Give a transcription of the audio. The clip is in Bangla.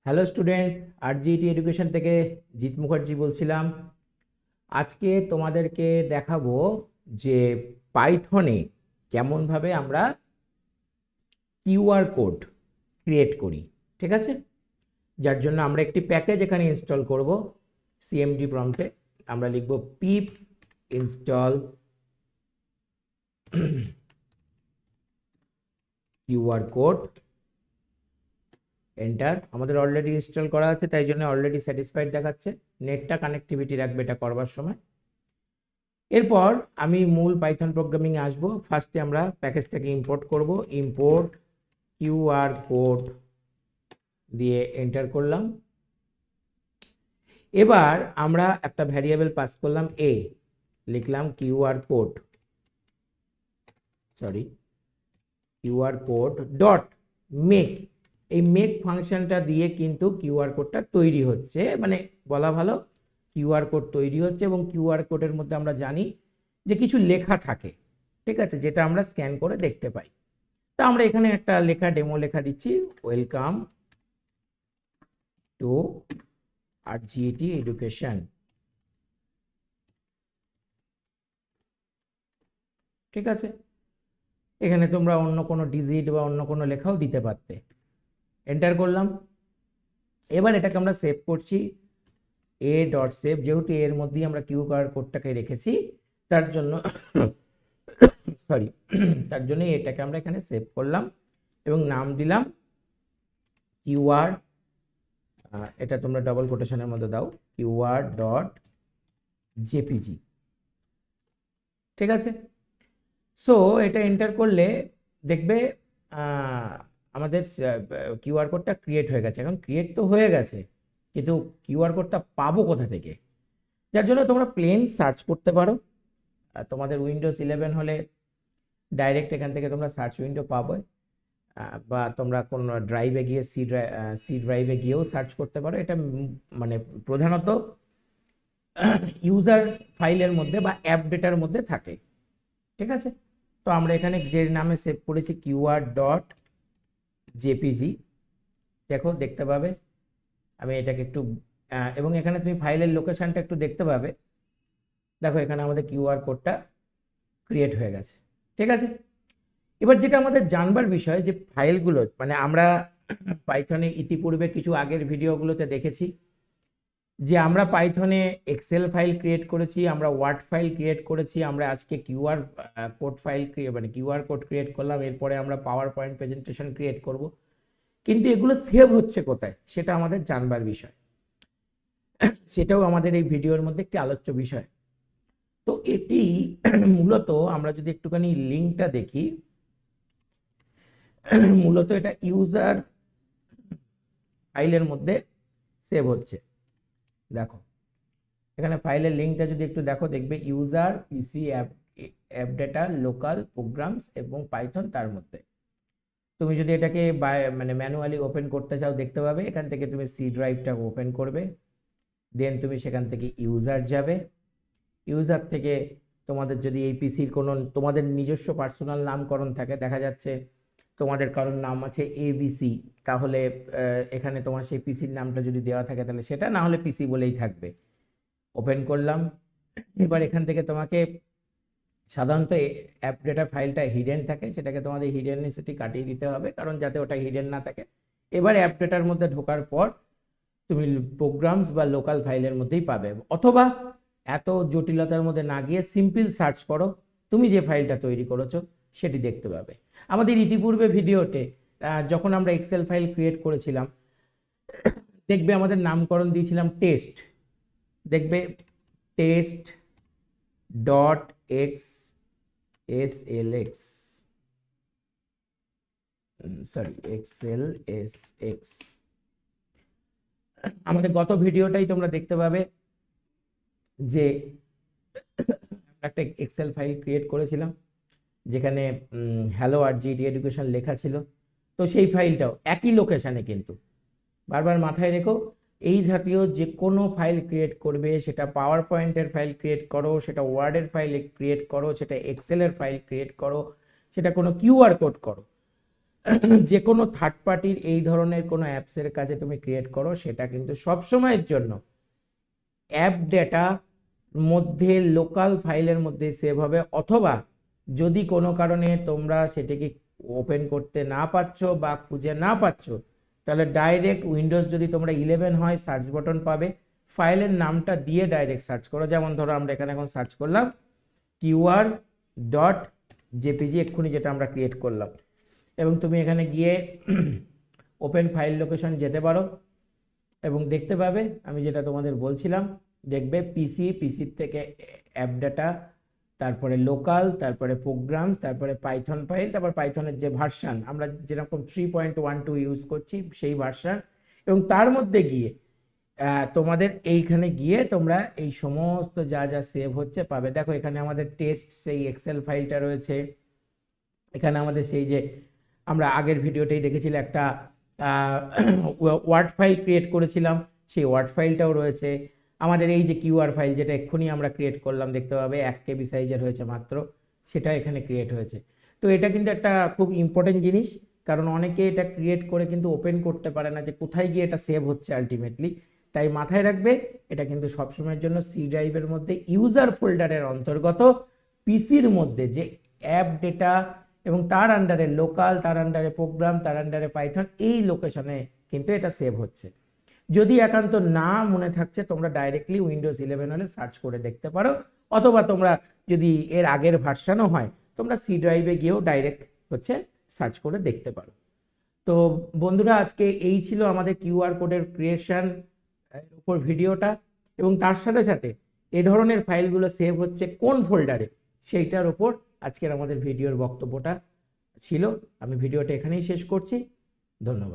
হ্যালো স্টুডেন্টস, আরজিইটি এডুকেশন থেকে জিৎ মুখার্জি বলছিলাম। আজকে তোমাদেরকে দেখাবো যে পাইথনে কেমনভাবে আমরা কিউআর কোড ক্রিয়েট করি। ঠিক আছে, যার জন্য আমরা একটি প্যাকেজ এখানে ইনস্টল করব। সিএমডি প্রম্পটে আমরা লিখব পিপ ইনস্টল কিউআর কোড, এন্টার। আমাদের অলরেডি ইনস্টল করা আছে, তাই জন্য অলরেডি স্যাটিসফাইড দেখাচ্ছে। নেটটা কানেক্টিভিটি রাখবে এটা করবার সময়। এরপর আমি মূল পাইথন প্রোগ্রামিং এ আসবো। ফার্স্টে আমরা প্যাকেজটাকে ইম্পোর্ট করব। ইম্পোর্ট কিউআর কোড দিয়ে এন্টার করলাম। এবার আমরা একটা ভ্যারিয়েবল পাস করলাম এ, লিখলাম কিউআর কোড ডট মেক। এই মেক ফাংশনটা দিয়ে কিন্তু কিউআর কোডটা তৈরি হচ্ছে, মানে বলা ভালো কিউআর কোড তৈরি হচ্ছে। এবং কিউআর কোডের মধ্যে আমরা জানি যে কিছু লেখা থাকে, ঠিক আছে, যেটা আমরা স্ক্যান করে দেখতে পাই। তা আমরা এখানে একটা লেখা ডেমো লেখা দিচ্ছি, ওয়েলকাম টু আরজিইটি এডুকেশন। ঠিক আছে, এখানে তোমরা অন্য কোনো ডিজিট বা অন্য কোনো লেখাও দিতে পারতে। এন্টার করলাম। এবার এটাকে আমরা সেভ করছি, এ ডট সেভ। যেহেতু এর মধ্যেই আমরা কিউআর কোডটাকে রেখেছি, তার জন্য তার জন্য এটাকে আমরা এখানে সেভ করলাম এবং নাম দিলাম কিউআর। এটা তোমরা ডবল কোটেশনের মধ্যে দাও, কিউআর ডট জেপিজি। ঠিক আছে, সো এটা এন্টার করলে দেখবে আমাদের কিউআর কোডটা ক্রিয়েট হয়ে গেছে। এখন ক্রিয়েট তো হয়ে গেছে, কিন্তু কিউআর কোডটা পাবো কোথা থেকে? যার জন্য তোমরা প্লেন সার্চ করতে পারো। তোমাদের উইন্ডোজ 11 হলে ডাইরেক্ট এখান থেকে তোমরা সার্চ উইন্ডো পাবে, বা তোমরা কোন ড্রাইভে গিয়ে সি ড্রাইভে গিয়েও সার্চ করতে পারো। এটা মানে প্রধানত ইউজার ফাইলের মধ্যে বা অ্যাপ ডেটার মধ্যে থাকে। ঠিক আছে, তো আমরা এখানে যে নামে সেভ করেছি কিউআর ডট জেপিজি, দেখো দেখতে পাবে। আমি এটাকে একটু এবং এখানে তুমি ফাইলের লোকেশনটা একটু দেখতে পাবে। দেখো এখানে আমাদের কিউআর কোডটা ক্রিয়েট হয়ে গেছে। ঠিক আছে, এবার যেটা আমাদের জানবার বিষয় যে ফাইলগুলো, মানে আমরা পাইথনে ইতিপূর্বে কিছু আগের ভিডিওগুলোতে দেখেছি যে আমরা পাইথনে এক্সেল ফাইল ক্রিয়েট করেছি, আমরা ওয়ার্ড ফাইল ক্রিয়েট করেছি, আমরা আজকে কিউআর কোড ফাইল মানে কিউআর কোড ক্রিয়েট করলাম। এরপরে আমরা পাওয়ার পয়েন্ট প্রেজেন্টেশন ক্রিয়েট করব, কিন্তু এগুলো সেভ হচ্ছে কোথায় সেটা আমাদের জানবার বিষয়। সেটাও আমাদের এই ভিডিওর মধ্যে একটি আলোচ্য বিষয়। তো এটি মূলত আমরা যদি একটুখানি লিঙ্কটা দেখি, মূলত এটা ইউজার ফাইলের মধ্যে সেভ হচ্ছে। দেখো এখানে ফাইলের লিঙ্কটা যদি একটু দেখো, দেখবে ইউজার পিসি অ্যাপ ডেটা লোকাল প্রোগ্রামস এবং পাইথন। তার মধ্যে তুমি যদি এটাকে মানে ম্যানুয়ালি ওপেন করতে চাও, দেখতে পাবে এখান থেকে তুমি সি ড্রাইভটা ওপেন করবে, দেন তুমি সেখান থেকে ইউজার যাবে। ইউজার থেকে তোমাদের যদি এই পিসির কোনো তোমাদের নিজস্ব পার্সোনাল নামকরণ থাকে, দেখা যাচ্ছে তোমাদের কারোর নাম আছে এবিসি, তাহলে এখানে তোমার সেই পিসির নামটা যদি দেওয়া থাকে তাহলে সেটা, না হলে পিসি বলেই থাকবে। ওপেন করলাম। এবার এখান থেকে তোমাকে সাধারণত অ্যাপ ডেটা ফাইলটা হিডেন থাকে, সেটাকে তোমাদের হিডেনিসিটি কাটিয়ে দিতে হবে, কারণ যাতে ওটা হিডেন না থাকে। এবার অ্যাপ ডেটার মধ্যে ঢোকার পর তুমি প্রোগ্রামস বা লোকাল ফাইলের মধ্যেই পাবে, অথবা এত জটিলতার মধ্যে না গিয়ে সিম্পল সার্চ করো, তুমি যে ফাইলটা তৈরি করেছো সেটি দেখতে পাবে। আমাদের ইতিপূর্বে ভিডিওতে যখন আমরা এক্সেল ফাইল ক্রিয়েট করেছিলাম, দেখবে আমাদের নামকরণ দিয়েছিলাম টেস্ট। দেখবে test dot X S L X, sorry excel S X. আমাদের গত ভিডিওটাই তোমরা দেখতে পাবে যে একটা এক্সেল ফাইল ক্রিয়েট করেছিলাম যেখানে হ্যালো আরজিইটি এডুকেশন লেখা ছিল। তো সেই ফাইলটাও একই লোকেশানে, কিন্তু বারবার মাথায় রেখো এই জাতীয় যে কোনো ফাইল ক্রিয়েট করবে, সেটা পাওয়ার পয়েন্টের ফাইল ক্রিয়েট করো, সেটা ওয়ার্ডের ফাইল ক্রিয়েট করো, সেটা এক্সেলের ফাইল ক্রিয়েট করো, সেটা কোনো কিউআর কোড করো, যে কোনো থার্ড পার্টির এই ধরনের কোনো অ্যাপসের কাছে তুমি ক্রিয়েট করো, সেটা কিন্তু সব সময়ের জন্য অ্যাপ ডেটা মধ্যে লোকাল ফাইলের মধ্যে সেভ হবে, অথবা যদি কোনো কারণে তোমরা সেটাকে ওপেন করতে না পারছো বা খুঁজে না পাচ্ছো, তাহলে ডাইরেক্ট উইন্ডোজ যদি তোমরা 11 হয় সার্চ বাটন পাবে, ফাইলের নামটা দিয়ে ডাইরেক্ট সার্চ করো। যেমন ধরো আমরা এখানে এখন সার্চ করলাম QR.jpg, এক্ষুনি যেটা আমরা ক্রিয়েট করলাম, এবং তুমি এখানে গিয়ে ওপেন ফাইল লোকেশন যেতে পারো এবং দেখতে পাবে আমি যেটা তোমাদের বলছিলাম, দেখবে পিসির থেকে অ্যাপ ডেটা, তারপরে লোকাল, তারপরে প্রোগ্রামস, তারপরে পাইথন ফাইল, তারপর পাইথনের যে ভার্সান আমরা যেরকম 3.12 ইউজ করছি সেই ভার্সান, এবং তার মধ্যে গিয়ে তোমাদের এইখানে গিয়ে তোমরা এই সমস্ত যা যা সেভ হচ্ছে পাবে। দেখো এখানে আমাদের টেস্ট সেই এক্সেল ফাইলটা রয়েছে, এখানে আমাদের সেই যে আমরা আগের ভিডিওতেই দেখেছিলাম একটা ওয়ার্ড ফাইল ক্রিয়েট করেছিলাম, সেই ওয়ার্ড ফাইলটাও রয়েছে। আমাদের এই যে কিউআর ফাইল যেটা এক্ষুনি আমরা ক্রিয়েট করলাম, দেখতে পাবে 1 KB সাইজের হয়েছে মাত্র, সেটা এখানে ক্রিয়েট হয়েছে। তো এটা কিন্তু একটা খুব ইম্পর্টেন্ট জিনিস, কারণ অনেকে এটা ক্রিয়েট করে কিন্তু ওপেন করতে পারে না যে কোথায় গিয়ে এটা সেভ হচ্ছে আলটিমেটলি। তাই মাথায় রাখবে এটা কিন্তু সবসময়ের জন্য সি ড্রাইভের মধ্যে ইউজার ফোল্ডারের অন্তর্গত পিসির মধ্যে যে অ্যাপ ডেটা এবং তার আন্ডারে লোকাল, তার আন্ডারে প্রোগ্রাম, তার আন্ডারে পাইথন, এই লোকেশনে কিন্তু এটা সেভ হচ্ছে। যদি একান্ত না মনে থাকছে তোমরা ডাইরেক্টলি উইন্ডোজ 11 হলে সার্চ করে দেখতে পারো, অথবা তোমরা যদি এর আগের ভার্সানও হয় তোমরা সি ড্রাইভে গিয়েও ডাইরেক্ট হচ্ছে সার্চ করে দেখতে পারো। তো বন্ধুরা, আজকে এই ছিল আমাদের কিউআর কোডের ক্রিয়েশন উপর ভিডিওটা, এবং তার সাথে সাথে এ ধরনের ফাইলগুলো সেভ হচ্ছে কোন ফোল্ডারে সেইটার উপর আজকের আমাদের ভিডিওর বক্তব্যটা ছিল। আমি ভিডিওটা এখানেই শেষ করছি। ধন্যবাদ।